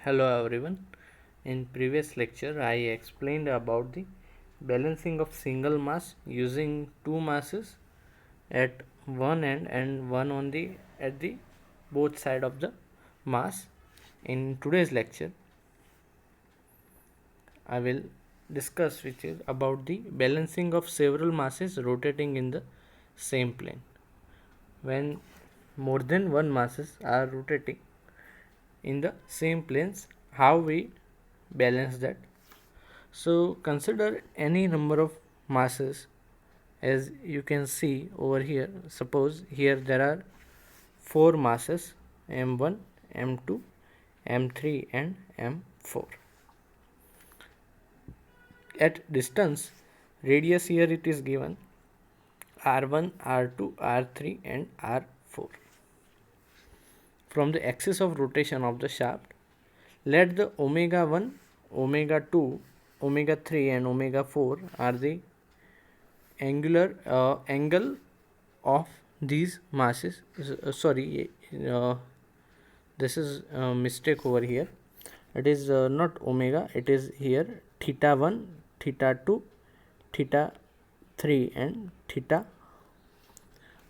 Hello everyone. In previous lecture I explained about the balancing of single mass using two masses at one end and one on the at the both side of the mass. In today's lecture I will discuss with you about the balancing of several masses rotating in the same plane. When more than one masses are rotating in the same planes, how we balance that? So consider any number of masses, as you can see over here. Suppose here there are four masses, m1, m2, m3 and m4. At distance, radius here it is given r1, r2, r3 and r4. From the axis of rotation of the shaft, let the omega 1, omega 2, omega 3 and omega 4 are the angle of these masses. This is a mistake over here. It is not omega, it is here theta 1, theta 2, theta 3 and theta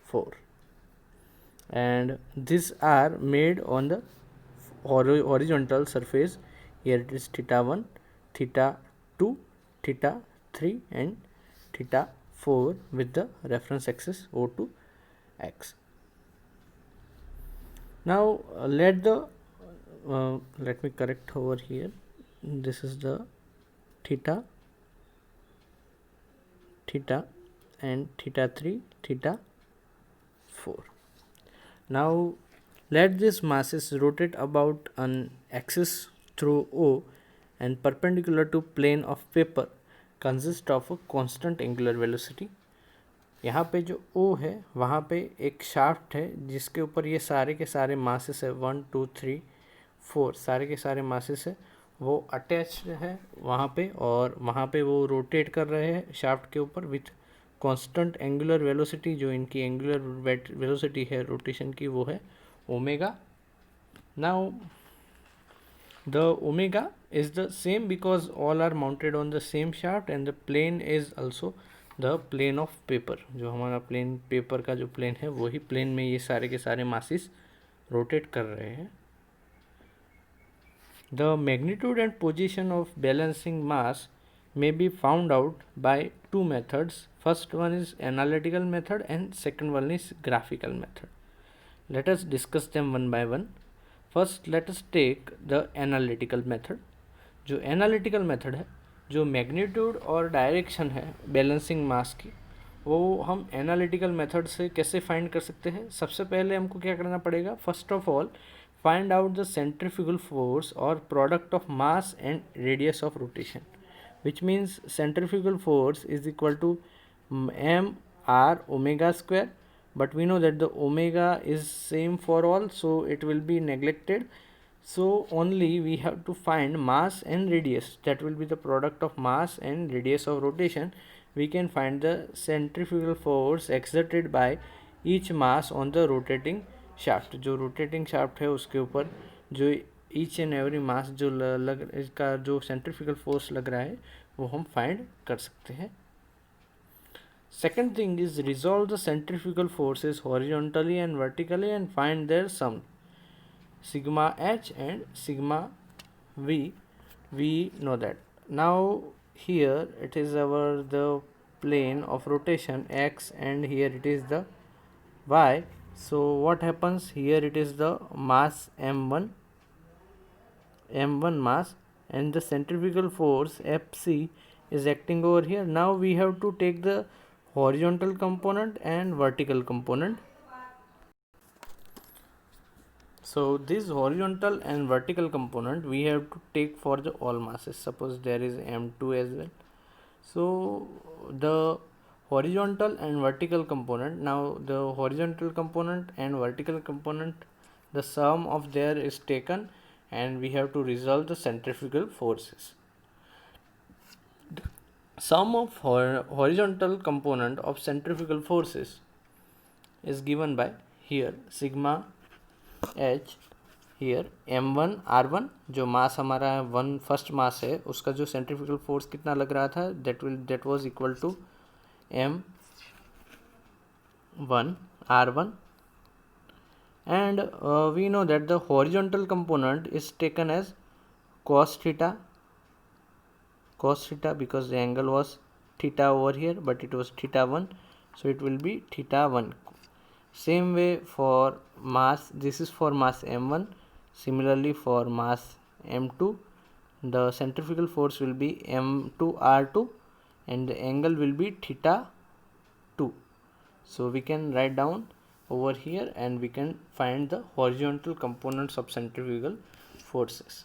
4, and these are made on the horizontal surface. Here it is theta 1, theta 2, theta 3 and theta 4 with the reference axis O to X. Now let me correct over here. This is the theta and theta 3, theta 4. Now let these masses rotate about an axis through O and perpendicular to plane of paper consist of a constant angular velocity. यहाँ पे जो O है वहाँ पे एक shaft है जिसके ऊपर ये सारे के सारे मासेस है 1, 2, 3, 4 सारे के सारे मासेस है वो अटैच्ड है वहाँ पे, और वहाँ पे वो रोटेट कर रहे हैं शाफ्ट के ऊपर विथ कांस्टेंट एंगुलर वेलोसिटी. जो इनकी एंगुलर वेलोसिटी है रोटेशन की वो है omega. Now the omega is the same because all are mounted on the same shaft and the plane is also the plane of paper. जो हमारा plain paper का जो प्लेन है वही प्लेन में ये सारे के सारे मासिस रोटेट कर रहे हैं. The magnitude and position of balancing mass may be found out by two methods. First one is analytical method and second one is graphical method. Let us discuss them one by one. First let us take the analytical method. जो analytical method है, जो magnitude और direction है balancing mass की, वो हम analytical method से कैसे find कर सकते हैं. सबसे पहले हमको क्या करना पड़ेगा. First of all find out the centrifugal force or product of mass and radius of rotation, which means centrifugal force is equal to m r omega square, but we know that the omega is same for all, so it will be neglected. So only we have to find mass and radius, that will be the product of mass and radius of rotation. We can find the centrifugal force exerted by each mass on the rotating shaft. जो rotating shaft है उसके ऊपर जो each and every मास जो इसका जो centrifugal force लग रहा है वो हम फाइंड कर सकते हैं. Second thing is resolve the centrifugal forces horizontally and vertically and find their sum sigma H and sigma V. We know that. Now here it is our the plane of rotation x and here it is the y. So what happens here, it is the mass m1 mass and the centrifugal force Fc is acting over here. Now we have to take the horizontal component and vertical component. So this horizontal and vertical component we have to take for the all masses. Suppose there is m2 as well. So the horizontal and vertical component, now the horizontal component and vertical component, the sum of there is taken and we have to resolve the centrifugal forces. The sum of horizontal component of centrifugal forces is given by here sigma h, here m1 r1 जो मास हमारा 1 first mass है उसका जो centrifugal force कितना लग रहा था that was equal to m1 r1 and we know that the horizontal component is taken as cos theta because the angle was theta over here but it was theta 1, so it will be theta 1. Same way for mass, this is for mass m1. Similarly for mass m2, the centrifugal force will be m2 r2 and the angle will be theta 2. So we can write down over here and we can find the horizontal components of centrifugal forces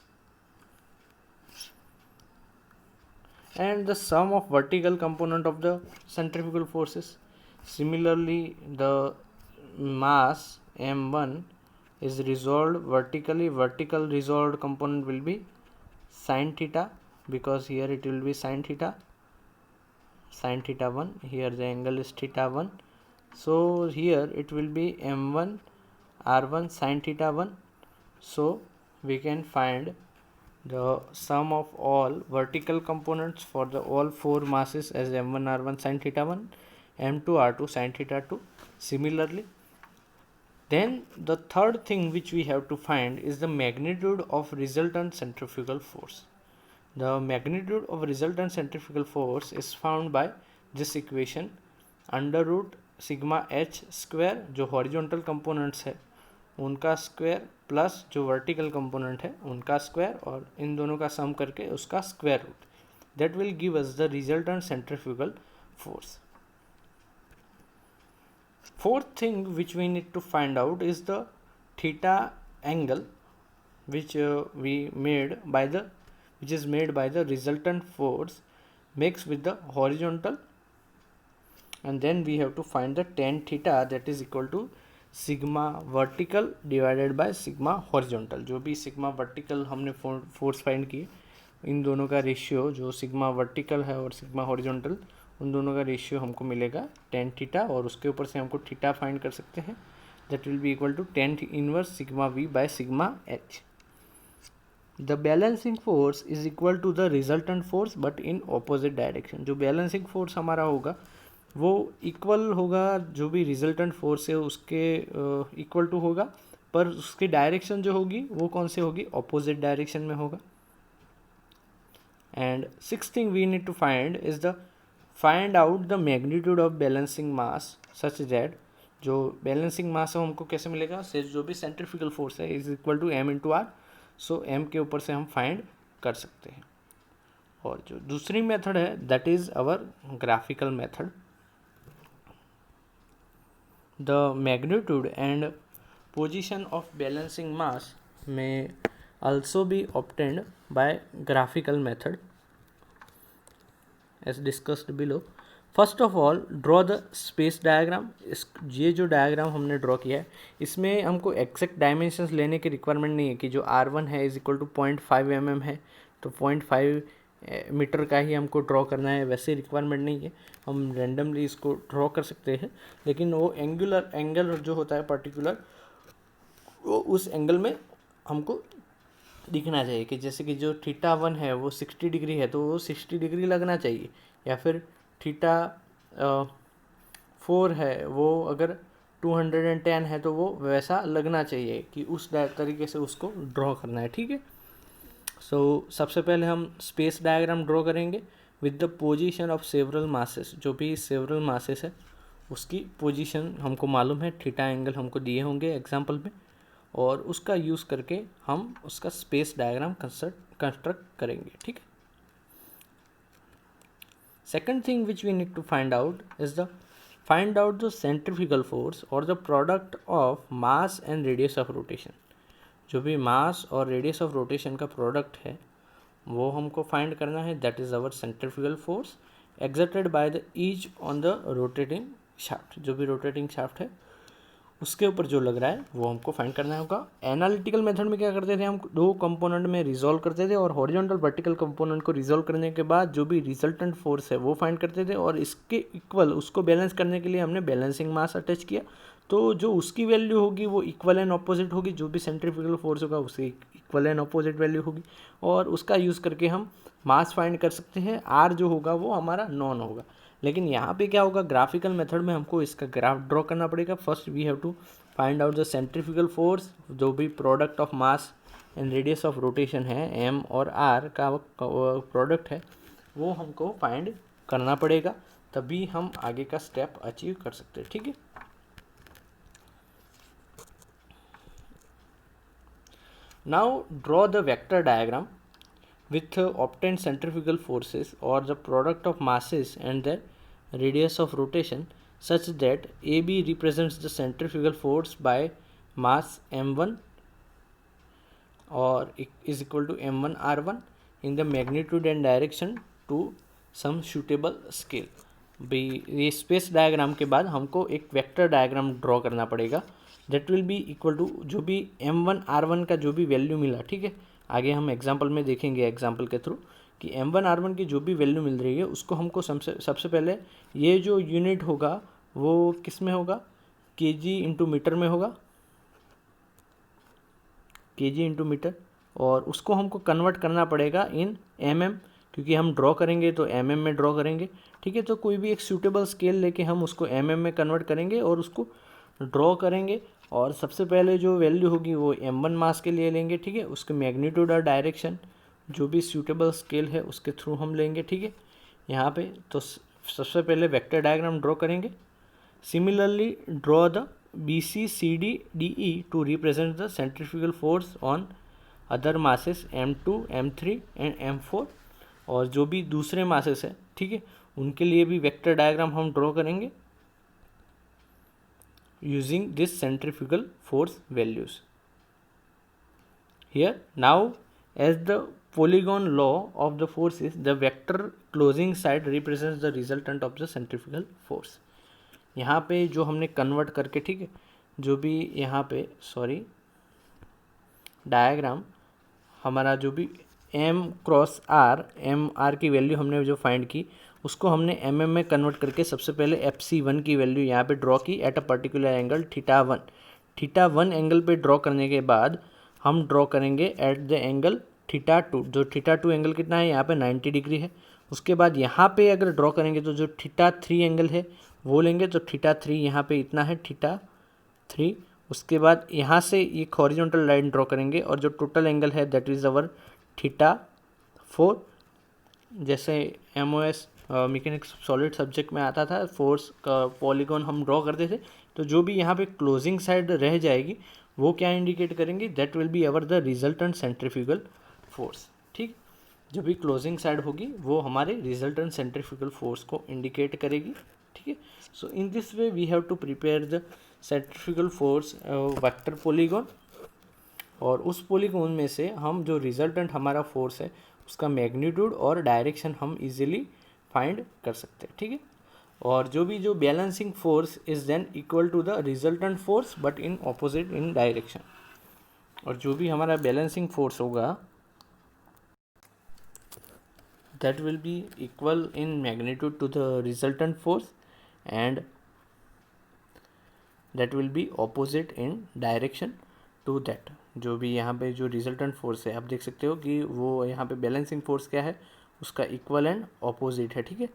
and the sum of vertical component of the centrifugal forces. Similarly, the mass m1 is resolved vertically. Vertical resolved component will be sin theta because here it will be sin theta 1. Here the angle is theta 1. So here it will be m1 r1 sin theta 1. So we can find the sum of all vertical components for the all four masses as m1 r1 sin theta 1, m2 r2 sin theta 2. Similarly, then the third thing which we have to find is the magnitude of resultant centrifugal force. The magnitude of resultant centrifugal force is found by this equation, under root sigma H square जो horizontal components है उनका square plus जो vertical component है उनका square और इन दोनों का sum करके उसका square root. That will give us the resultant centrifugal force. Fourth thing which we need to find out is the theta angle which is made by the resultant force mixed with the horizontal, and then we have to find the tan theta that is equal to sigma vertical divided by sigma horizontal. जो भी sigma vertical हमने force find की इन दोनों का ratio जो sigma vertical है और sigma horizontal उन दोनों का रेशियो हमको मिलेगा tan थीटा और उसके ऊपर से हमको थीटा फाइंड कर सकते हैं. That will be equal to tan inverse sigma v by sigma h. The balancing force is equal to the resultant force but in opposite direction. जो बैलेंसिंग फोर्स हमारा होगा वो इक्वल होगा जो भी रिजल्टेंट फोर्स है उसके इक्वल टू होगा, पर उसकी डायरेक्शन जो होगी वो कौन से होगी, ऑपोजिट डायरेक्शन में होगा. And sixth thing we need to find out the magnitude of balancing mass such that जो बैलेंसिंग मास है हमको कैसे मिलेगा, से जो भी सेंट्रीफ्यूगल फोर्स है is equal to m into R. So m के ऊपर से हम फाइंड कर सकते हैं. और जो दूसरी मेथड है that is our graphical method. The magnitude and position of balancing mass may also be obtained by graphical method as discussed below. First of all, draw the space diagram. ये जो diagram हमने draw किया है इसमें हमको exact dimensions लेने की requirement नहीं है कि जो r1 है इज इक्वल टू 0.5 mm है तो 0.5 मीटर का ही हमको ड्रॉ करना है, वैसे रिक्वायरमेंट नहीं है. हम रैंडमली इसको ड्रॉ कर सकते हैं, लेकिन वो एंगल जो होता है पर्टिकुलर वो उस एंगल में हमको दिखना चाहिए कि जैसे कि जो थीटा 1 है वो 60 डिग्री है तो वो 60 डिग्री लगना चाहिए, या फिर थीटा 4 है वो अगर 210 है तो वो वैसा लगना चाहिए कि उस तरीके से उसको ड्रॉ करना है. ठीक है. सो सबसे पहले हम स्पेस डायग्राम ड्रॉ करेंगे with the position of several masses. जो भी सेवरल मासेस है उसकी पोजीशन हमको मालूम है, थीटा एंगल हमको दिए होंगे एग्जांपल में, और उसका यूज़ करके हम उसका स्पेस डायग्राम कंस्ट्रक्ट करेंगे. ठीक है. Second thing which we need to find out the centrifugal force और the product of mass and radius of rotation. जो भी मास और रेडियस ऑफ रोटेशन का प्रोडक्ट है वो हमको फाइंड करना है. That is our centrifugal force exerted by the each on the rotating shaft. जो भी रोटेटिंग शाफ्ट है उसके ऊपर जो लग रहा है वो हमको फाइंड करना होगा. एनालिटिकल मेथड में क्या करते थे, हम दो कंपोनेंट में रिजॉल्व करते थे और हॉरिजॉन्टल वर्टिकल कंपोनेंट को रिजॉल्व करने के बाद जो भी रिजल्टेंट फोर्स है वो फाइंड करते थे और इसके इक्वल उसको बैलेंस करने के लिए हमने बैलेंसिंग मास अटैच किया तो जो उसकी वैल्यू होगी वो इक्वल एंड ऑपोजिट होगी, जो भी सेंट्रीफ्यूगल फोर्स होगा उसकी इक्वल एंड ऑपोजिट वैल्यू होगी, और उसका यूज़ करके हम मास फाइंड कर सकते हैं। आर जो होगा वो हमारा नॉन होगा। लेकिन यहाँ पे क्या होगा, ग्राफिकल मेथड में हमको इसका ग्राफ ड्रॉ करना पड़ेगा। First we have to find out the centrifugal force, जो भी product of mass and radius of rotation है, एम और आर का प्रोडक्ट है, वो हमको फाइंड करना पड़ेगा, तभी हम आगे का स्टेप अचीव कर सकते हैं। ठीक है, now draw the vector diagram with obtained centrifugal forces or the product of masses and their radius of rotation such that AB represents the centrifugal force by mass m1 or is equal to m1 r1 in the magnitude and direction to some suitable scale। भाई ये space diagram के बाद हमको एक vector diagram draw करना पड़ेगा, that will be equal to जो भी m1 r1 का जो भी वैल्यू मिला। ठीक है, आगे हम एग्जांपल में देखेंगे, एग्जांपल के थ्रू, कि m1 r1 की जो भी वैल्यू मिल रही है उसको हमको सबसे पहले ये जो यूनिट होगा वो किस में होगा, kg इंटू मीटर में होगा, kg इंटू मीटर, और उसको हमको कन्वर्ट करना पड़ेगा इन mm, क्योंकि हम ड्रॉ करेंगे तो mm में ड्रॉ करेंगे। ठीक है, तो कोई भी एक सूटेबल स्केल लेके हम उसको mm में कन्वर्ट करेंगे और उसको ड्रॉ करेंगे, और सबसे पहले जो वैल्यू होगी वो m1 मास के लिए लेंगे। ठीक है, उसके मैग्नीट्यूड और डायरेक्शन जो भी सूटेबल स्केल है उसके थ्रू हम लेंगे। ठीक है, यहाँ पे तो सबसे पहले वेक्टर डायग्राम ड्रॉ करेंगे। Similarly draw the BC CD DE to represent the centrifugal force on other masses m2 m3 and m4, और जो भी दूसरे मासेस है, ठीक है, उनके लिए भी वेक्टर डायग्राम हम ड्रॉ करेंगे using this centrifugal force values. Here now as the polygon law of the force is the vector closing side represents the resultant of the centrifugal force। यहाँ पे जो हमने कन्वर्ट करके, ठीक है, जो भी यहाँ पे डायग्राम हमारा जो भी m क्रॉस r की वैल्यू हमने जो फाइंड की उसको हमने mm में कन्वर्ट करके सबसे पहले fc1 की वैल्यू यहाँ पे ड्रॉ की at a particular angle theta one angle पे ड्रॉ करने के बाद हम ड्रॉ करेंगे एट द एंगल थीटा2, जो थीटा2 एंगल कितना है यहाँ पे 90 डिग्री है। उसके बाद यहाँ पे अगर ड्रॉ करेंगे तो जो थीटा3 एंगल है वो लेंगे, तो थीटा3 यहाँ पे इतना है थीटा3। उसके बाद यहाँ से एक हॉरिजॉन्टल लाइन ड्रॉ करेंगे और जो टोटल एंगल है दैट इज़ अवर थीटा4। जैसे MOS मैकेनिक्स सॉलिड सब्जेक्ट में आता था, फोर्स का पॉलीगॉन हम ड्रॉ करते थे, तो जो भी यहाँ पे क्लोजिंग साइड रह जाएगी वो क्या इंडिकेट करेंगे, that will be our the resultant centrifugal force. ठीक, जो भी क्लोजिंग साइड होगी वो हमारे रिजल्टेंट सेंट्रीफ्यूगल फोर्स को इंडिकेट करेगी। ठीक है, so in this way we have to prepare the centrifugal force vector polygon, और उस पॉलीगॉन में से हम जो रिजल्टेंट हमारा फोर्स है उसका मैग्नीट्यूड और डायरेक्शन हम इजीली फाइंड कर सकते हैं। ठीक है, और जो balancing force is then equal to the resultant force but in opposite in direction, और जो भी हमारा बैलेंसिंग फोर्स होगा that will be equal in magnitude to the resultant force and that will be opposite in direction to that। जो भी यहाँ पे जो रिजल्टेंट फोर्स है आप देख सकते हो कि वो यहाँ पे बैलेंसिंग फोर्स क्या है, उसका इक्वल एंड ऑपोजिट है। ठीक है,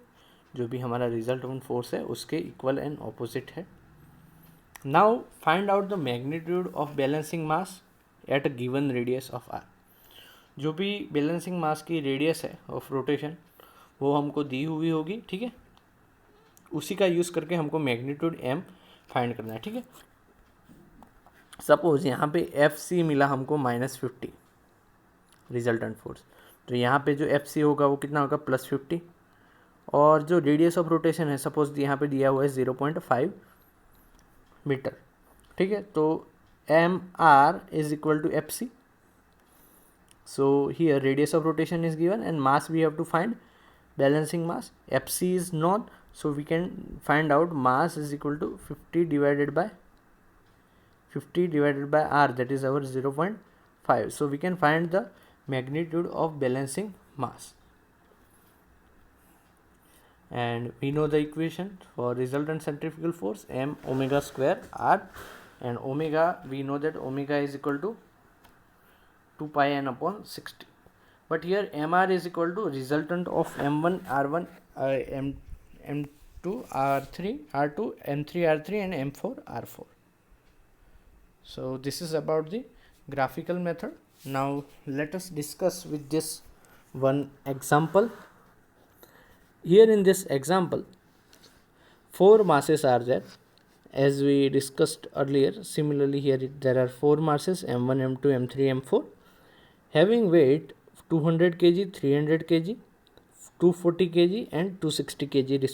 जो भी हमारा रिजल्टेंट फोर्स है उसके इक्वल एंड ऑपोजिट है। Now find out the magnitude of balancing mass at a given radius of R. जो भी बैलेंसिंग मास की रेडियस है ऑफ रोटेशन वो हमको दी हुई होगी। ठीक है, उसी का यूज़ करके हमको मैग्नीट्यूड m फाइंड करना है। ठीक है, सपोज यहाँ पे FC मिला हमको -50 रिजल्टेंट फोर्स, तो यहाँ पे जो FC होगा वो कितना होगा +50, और जो रेडियस ऑफ रोटेशन है सपोज यहाँ पे दिया हुआ है 0.5 मीटर। ठीक है, तो MR is equal to FC। So here radius of rotation is given and mass we have to find, balancing mass FC is known, so we can find out mass is equal to 50 divided by R, that is our 0.5, so we can find the magnitude of balancing mass। and we know the equation for resultant centrifugal force, m omega square r, and omega, we know that omega is equal to 2 pi n upon 60, but here mr is equal to resultant of m1 r1 m2 r3 r2 m3 r3 and m4 r4. So this is about the graphical method. Now let us discuss with this one example. Here in this example, 4 masses are there as we discussed earlier. Similarly, here there are 4 masses m1, m2, m3, m4 having weight 200 kg, 300 kg, 240 kg and 260 kg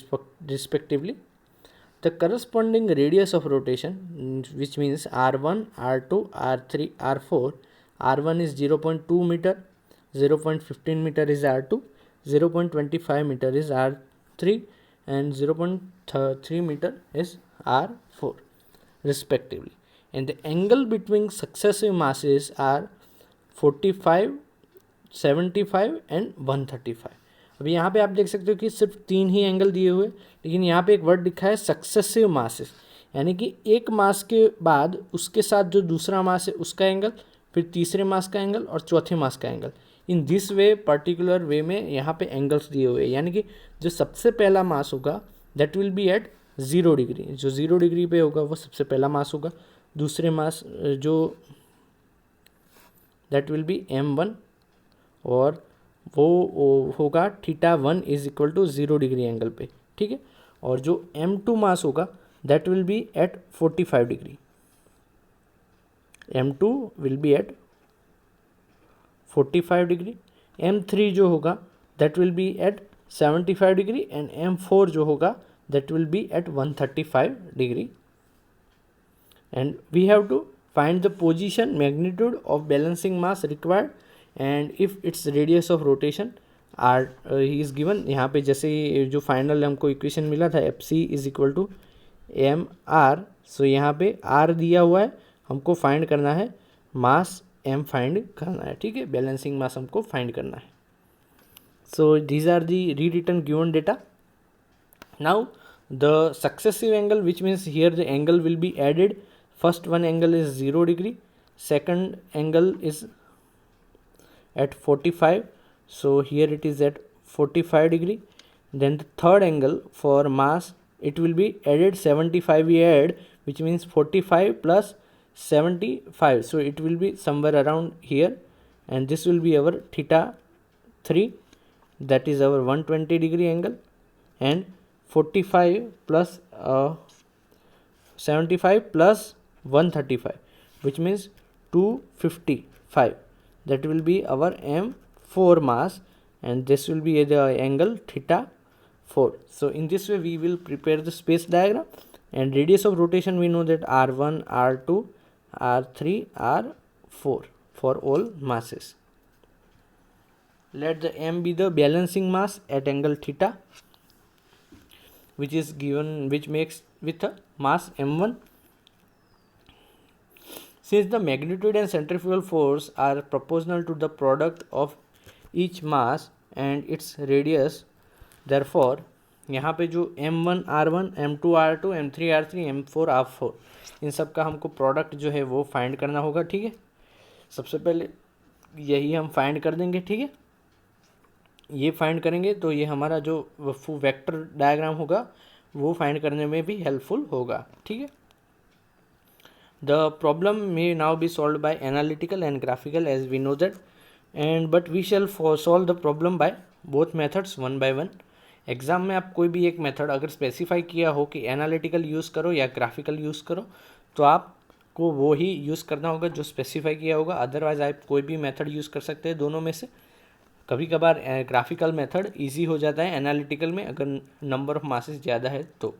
respectively. The corresponding radius of rotation, which means r1, r2, r3, r4, r1 is 0.2 meter, 0.15 meter is r2, 0.25 meter is r3 and 0.3 meter is r4 respectively, and the angle between successive masses are 45, 75 and 135. अभी यहाँ पे आप देख सकते हो कि सिर्फ 3 ही angle दिए हुए, लेकिन यहाँ पे एक वर्ड लिखा है सक्सेसिव मासेस, यानी कि एक मास के बाद उसके साथ जो दूसरा मास है उसका एंगल, फिर तीसरे मास का एंगल और चौथे मास का angle. In this way particular way में यहाँ पे एंगल्स दिए हुए, यानी कि जो सबसे पहला मास होगा that will be at 0 degree, जो 0 डिग्री पे होगा वो सबसे पहला मास होगा. दूसरे मास जो दैट विल बी m1 और वो होगा θ1 is equal to 0 degree angle पे, ठीक है. और जो m2 मास होगा that will be at 45 degree, m2 will be at 45 degree. m3 जो होगा that will be at 75 degree and m4 जो होगा that will be at 135 degree. And we have to find the position magnitude of balancing mass required and if its radius of rotation are is given. यहाँ पे जैसे जो final हमको equation मिला था F C is equal to M R, so यहाँ पे are दिया हुआ है, हमको फाइंड करना है मास एम फाइंड करना है, ठीक है. बैलेंसिंग मास हमको फाइंड करना है. So these are the rewritten given data. Now the successive angle which means here the angle will be added. First one angle is 0 degree, second angle is at 45, so here it is at 45 degree. Then the third angle for mass, it will be added 75, we add, which means 45 plus 75, so it will be somewhere around here, and this will be our θ3, that is our 120 degree angle, and 45 plus 75 plus 135, which means 255, that will be our m4 mass, and this will be the angle θ4. So in this way we will prepare the space diagram, and radius of rotation we know that r1, r2, r3, r4 for all masses. Let the m be the balancing mass at angle θ, which is given, which makes with a mass m1. Since the magnitude and centrifugal force are proportional to the product of each mass and its radius, therefore यहाँ पे जो m1 r1, m2 r2, m3 r3, m4 r4 इन सब का हमको product जो है वो find करना होगा, ठीक है. सबसे पहले यही हम फाइंड कर देंगे, ठीक है. ये फाइंड करेंगे तो ये हमारा जो वेक्टर डायग्राम होगा वो फाइंड करने में भी हेल्पफुल होगा, ठीक है. The problem may now be solved by analytical and graphical, as we know that, and but we shall solve the problem by both methods one by one. Exam में आप कोई भी एक मेथड अगर स्पेसिफाई किया हो कि एनालिटिकल यूज़ करो या ग्राफिकल यूज़ करो, तो आपको वो ही यूज़ करना होगा जो स्पेसिफाई किया होगा. अदरवाइज आप कोई भी मेथड यूज़ कर सकते हैं दोनों में से. कभी कभार ग्राफिकल मेथड ईजी हो जाता है एनालिटिकल में अगर नंबर ऑफ मासेस ज़्यादा है तो,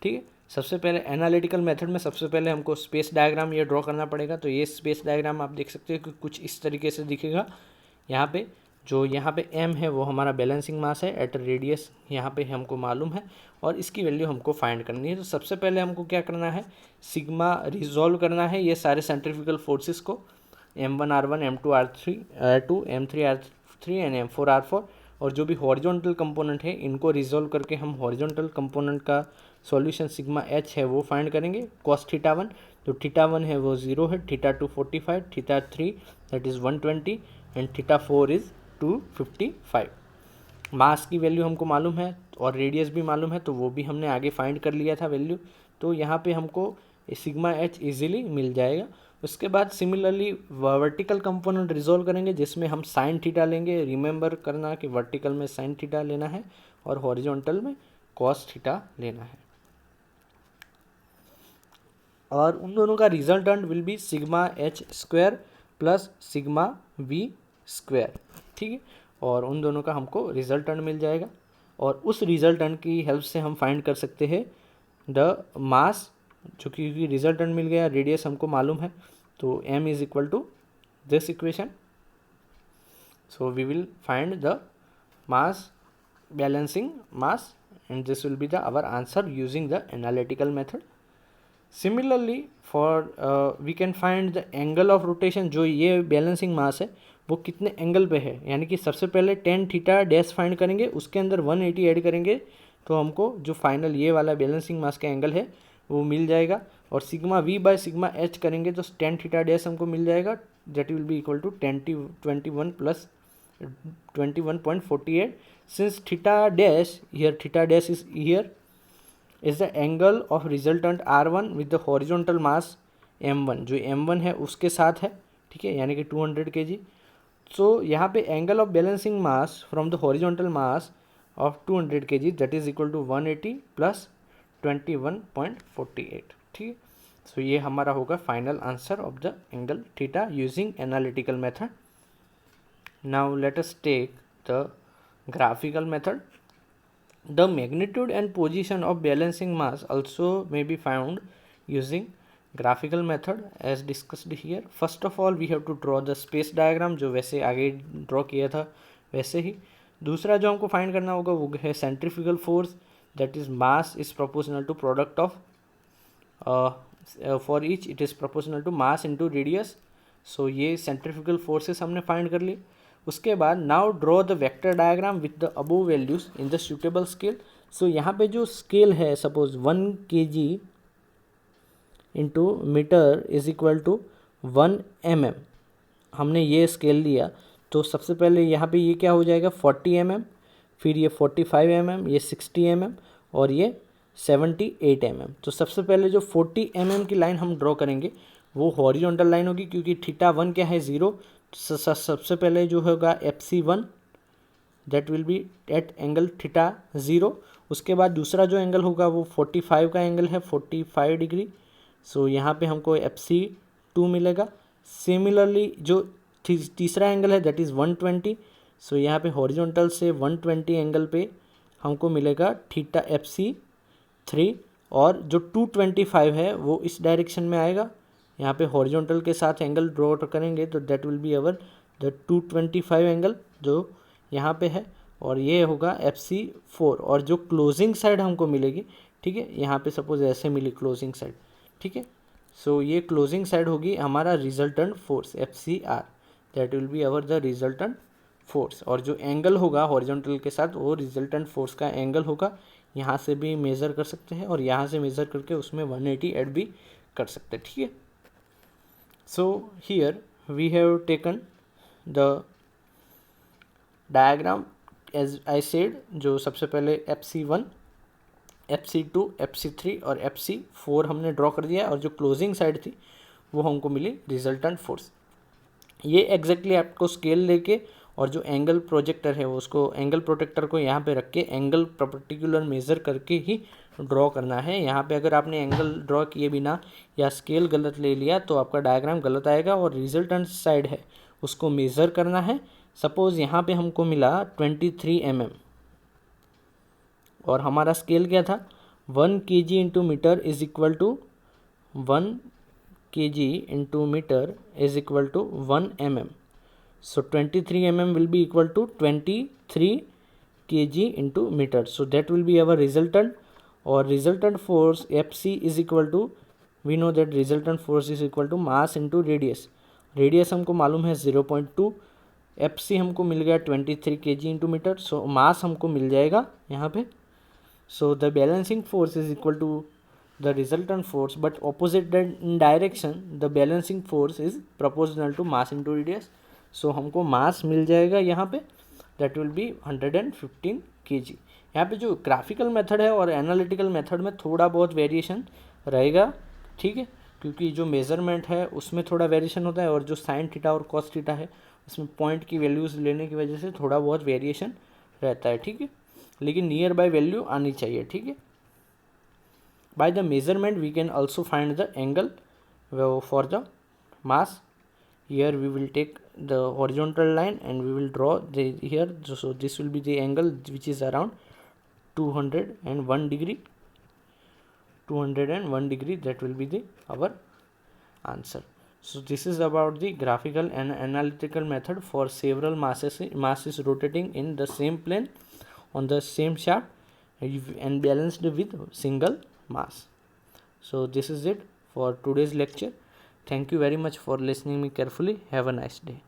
ठीक है. सबसे पहले एनालिटिकल मेथड में सबसे पहले हमको स्पेस डायग्राम ये ड्रॉ करना पड़ेगा. तो ये स्पेस डायग्राम आप देख सकते हो कि कुछ इस तरीके से दिखेगा. यहाँ पे जो यहाँ पे m है वो हमारा बैलेंसिंग मास है एट रेडियस, यहाँ पे हमको मालूम है और इसकी वैल्यू हमको फाइंड करनी है. तो सबसे पहले हमको क्या करना है, सिग्मा रिजॉल्व करना है ये सारे सेंट्रीफ्यूगल फोर्सेस को, m1 r1, m2 r2, m3 r3 and m4 r4 और जो भी हॉरिजॉन्टल कंपोनेंट है इनको रिजोल्व करके हम हॉरिजॉन्टल कंपोनेंट का सॉल्यूशन सिग्मा एच है वो फाइंड करेंगे कॉस थीटा 1। तो थीटा 1 है वो 0 है, theta 2 45, theta 3 that is 120 and theta 4 is 255। मास की वैल्यू हमको मालूम है और रेडियस भी मालूम है, तो वो भी हमने आगे फाइंड कर लिया था वैल्यू। तो यहाँ पे हमको सिग्मा एच इजीली मिल जाएगा। उसके बाद सिमिलरली वर्टिकल कंपोनेंट रिजोल्व करेंगे जिसमें हम साइन थीटा लेंगे। रिमेंबर करना कि वर्टिकल में साइन थीटा लेना है और हॉरिजॉन्टल में कॉस थीटा लेना है, और उन दोनों का resultant will be sigma H square plus sigma we square. ठीक है, और उन दोनों का हमको रिजल्टेंट मिल जाएगा और उस रिजल्टेंट की हेल्प से हम फाइंड कर सकते हैं द मास, जो कि रिजल्टेंट मिल गया, रेडियस हमको मालूम है, तो m is equal to this equation. So we will find the mass balancing mass and this will be the our answer using the analytical method. Similarly for we can find the angle of rotation। जो ये balancing mass है वो कितने angle पे है, यानी कि सबसे पहले टेन थीटा डैश फाइंड करेंगे, उसके अंदर 180 ऐड करेंगे तो हमको जो फाइनल ये वाला बैलेंसिंग मास का एंगल है वो मिल जाएगा। और sigma V by sigma H करेंगे तो टेन थीटा डैश हमको मिल जाएगा, that will be equal to 21 plus 21.48। Since theta dash is here is the angle of resultant R1 with the horizontal mass M1, जो M1 है उसके साथ है, ठीक है, यानी कि 200 kg। सो यहाँ पे angle of balancing mass from the horizontal mass of 200 kg that is equal to 180 plus 21.48। ठीक है, सो ये हमारा होगा final answer of the angle theta using analytical method. Now let us take the graphical method. The magnitude and position of balancing mass also may be found using graphical method as discussed here. First of all we have to draw the space diagram, जो वैसे आगे draw किया था वैसे ही। दूसरा जो हमको find करना होगा वो है centrifugal force, that is mass is proportional to product of for each it is proportional to mass into radius. So ये सेंट्रीफ्यूगल फोर्सेस हमने फाइंड कर ली। उसके बाद now draw the vector diagram with the above values in the suitable scale. So यहाँ पे जो scale है suppose 1 kg into metre is equal to 1 mm, हमने ये स्केल लिया तो सबसे पहले यहाँ पे ये क्या हो जाएगा 40 mm, फिर ये 45 mm, ये 60 mm और ये 78 mm। तो सबसे पहले जो 40 mm की लाइन हम ड्रॉ करेंगे वो हॉरिजॉन्टल लाइन होगी, क्योंकि थीटा 1 क्या है 0। सबसे पहले जो होगा FC1 that will be at angle theta 0। उसके बाद दूसरा जो एंगल होगा वो 45 का एंगल है 45 डिग्री। सो यहाँ पे हमको FC2 मिलेगा। सिमिलरली जो तीसरा एंगल है दैट इज़ 120। सो यहाँ पे हॉरिजॉन्टल से 120 एंगल पे हमको मिलेगा थीटा FC3, और जो 225 है वो इस डायरेक्शन में आएगा, यहाँ पे हॉरिजॉन्टल के साथ एंगल ड्रॉ करेंगे तो that will be our the 225 angle जो यहाँ पे है, और ये होगा FC4। और जो क्लोजिंग साइड हमको मिलेगी, ठीक है, यहाँ पे सपोज ऐसे मिली क्लोजिंग साइड, ठीक है, सो ये क्लोजिंग साइड होगी हमारा resultant force FCR, that will be our the resultant force. और जो एंगल होगा हॉरिजॉन्टल के साथ वो रिजल्टेंट फोर्स का एंगल होगा, यहाँ से भी मेज़र कर सकते हैं और यहाँ से मेज़र करके उसमें 180 ऐड भी कर सकते हैं, ठीक है। So here we have taken the diagram as I said, जो सबसे पहले FC1, FC2, FC3 और FC4 हमने ड्रॉ कर दिया, और जो क्लोजिंग साइड थी वो हमको मिली रिजल्टेंट फोर्स। ये एग्जैक्टली आपको स्केल लेके और जो एंगल प्रोजेक्टर है उसको एंगल प्रोटेक्टर को यहाँ पे रख के एंगल पर्टिकुलर मेज़र करके ही ड्रॉ करना है। यहाँ पे अगर आपने एंगल ड्रॉ किए बिना या स्केल गलत ले लिया तो आपका डायग्राम गलत आएगा। और रिजल्टेंट साइड है उसको मेज़र करना है। सपोज़ यहाँ पे हमको मिला 23 mm और हमारा स्केल क्या था 1 kg into metre is equal to 1 kg into metre is equal to 1 mm। So 23 mm will be equal to 23 kg into meter. So that will be our resultant, or resultant force FC is equal to, we know that resultant force is equal to mass into radius। Radius हमको मालूम है 0.2, F C हमको मिल गया 23 kg into metre, so mass हमको मिल जाएगा यहाँ पे. So the balancing force is equal to the resultant force, but opposite direction the balancing force is proportional to mass into radius. So हमको मास मिल जाएगा यहाँ पे, दैट विल बी 115 kg. यहाँ पे जो ग्राफिकल मेथड है और एनालिटिकल मेथड में थोड़ा बहुत वेरिएशन रहेगा, ठीक है, क्योंकि जो मेज़रमेंट है उसमें थोड़ा वेरिएशन होता है, और जो साइन थीटा और कॉस थीटा है उसमें पॉइंट की वैल्यूज़ लेने की वजह से थोड़ा बहुत वेरिएशन रहता है, ठीक है, लेकिन नियर बाय वैल्यू आनी चाहिए, ठीक है. By the measurement we can also find the angle for the mass. Here we will take the horizontal line and we will draw here, so this will be the angle which is around 201 degree. That will be the our answer. So this is about the graphical and analytical method for several masses rotating in the same plane on the same shaft and balanced with single mass. So this is it for today's lecture. Thank you very much for listening me carefully. Have a nice day.